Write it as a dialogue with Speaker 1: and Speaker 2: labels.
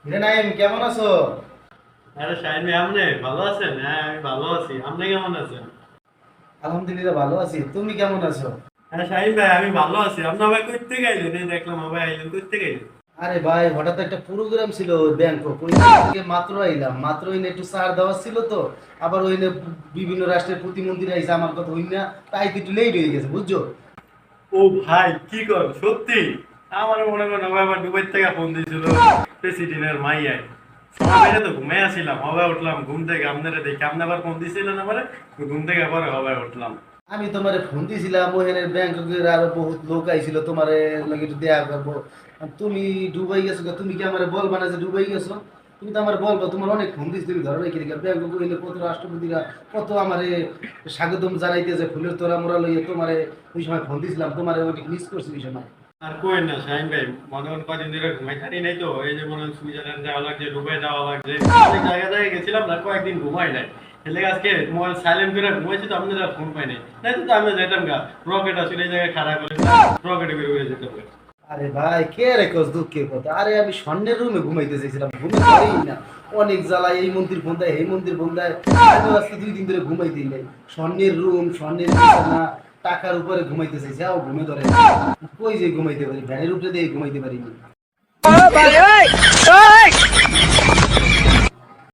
Speaker 1: রে নাইম, কেমন আছো?
Speaker 2: আরে শাহিন ভাই, আপনি ভালো আছেন? হ্যাঁ, আমি ভালো আছি। আপনি কেমন আছেন?
Speaker 1: আলহামদুলিল্লাহ ভালো আছি। তুমি কেমন আছো?
Speaker 2: হ্যাঁ শাহিন ভাই, আমি ভালো আছি। আপনার ভাই কই থেকে আইলেন? এই দেখলাম ভাই আইলেন, কই থেকে আইলেন?
Speaker 1: আরে ভাই, হঠাৎ একটা প্রোগ্রাম ছিল ব্যাংকক, ওই থেকে মাত্র আইলাম। মাত্র ওইনে একটু সার দেওয়া ছিল তো, আবার ওইনে বিভিন্ন রাষ্ট্রের প্রতিমন্ত্রী আইসা, আমার কথা হই না, তাই একটু লেট হয়ে গেছে, বুঝছো?
Speaker 2: ও ভাই, কি কর সত্যি? আমার মনে করেন ভাই আবার দুবাই থেকে ফোন দিয়েছিল প্রেসিডেন্টের মাইয়াই। সময় পেলে তো ঘুমাই আসছিলাম, হবে উঠলাম ঘুম থেকে, আপনারা দেখি আপনি আবার ফোন দিয়েছিলেন আমারে, ঘুম থেকে আবার হবে উঠলাম।
Speaker 1: আমি তোমারে ফোন দিছিলাম, ওখানে ব্যাংককের আরো বহুত লোক আইছিল, তোমারে লাগে একটু দেয়া করবো। আর তুমি দুবাই গেছো গা, তুমি কি আমারে বলবা না যে দুবাই গেছো? তুমি তো আমার বলবো, তোমার অনেক ফোন দিস, তুমি ধরো রেখে রেখে। ব্যাংকক হইলে কত রাষ্ট্রপতিরা কত আমারে স্বাগতম জানাইতেছে, ফুলের তোরা মোড়া লইয়ে তোমারে ওই সময় ফোন দিছিলাম, তোমারে ওই মিস করছি ওই সময়।
Speaker 2: আর কই না শাহিন ভাই, মনে করেন কদিন ধরে ঘুমাই থাকি নাই তো, এই যে মনে হয় সুইজারল্যান্ড যাওয়া লাগছে, দুবাই যাওয়া লাগছে, অনেক জায়গায় জায়গায় গেছিলাম না, কয়েকদিন ঘুমাই নাই। এলে আজকে মোবাইল সাইলেন্ট করে ঘুমাইছি তো, আপনারা ফোন পাই নাই, নাই তো আমি যেতাম গা। রকেট আসলে এই জায়গায় খারাপ করে রকেটে বের হয়ে যেতে হবে।
Speaker 1: আরে ভাই, কে রে কস দুঃখের কথা? আরে আমি স্বর্ণের রুমে ঘুমাইতে চাইছিলাম, ঘুমে পারি না। অনেক জ্বালায়, এই মন্দির ফোন দেয়, এই মন্দির ফোন দেয়। আমি আজকে 2 দিন ধরে ঘুমাইতেই নাই। স্বর্ণের রুম, স্বর্ণের বিছানা, টাকার উপরে ঘুমাইতে চাইছি, আও ঘুমে ধরে না। কই যে ঘুমাইতে পারি, ভ্যানের উপরে দিয়ে ঘুমাইতে পারিনি।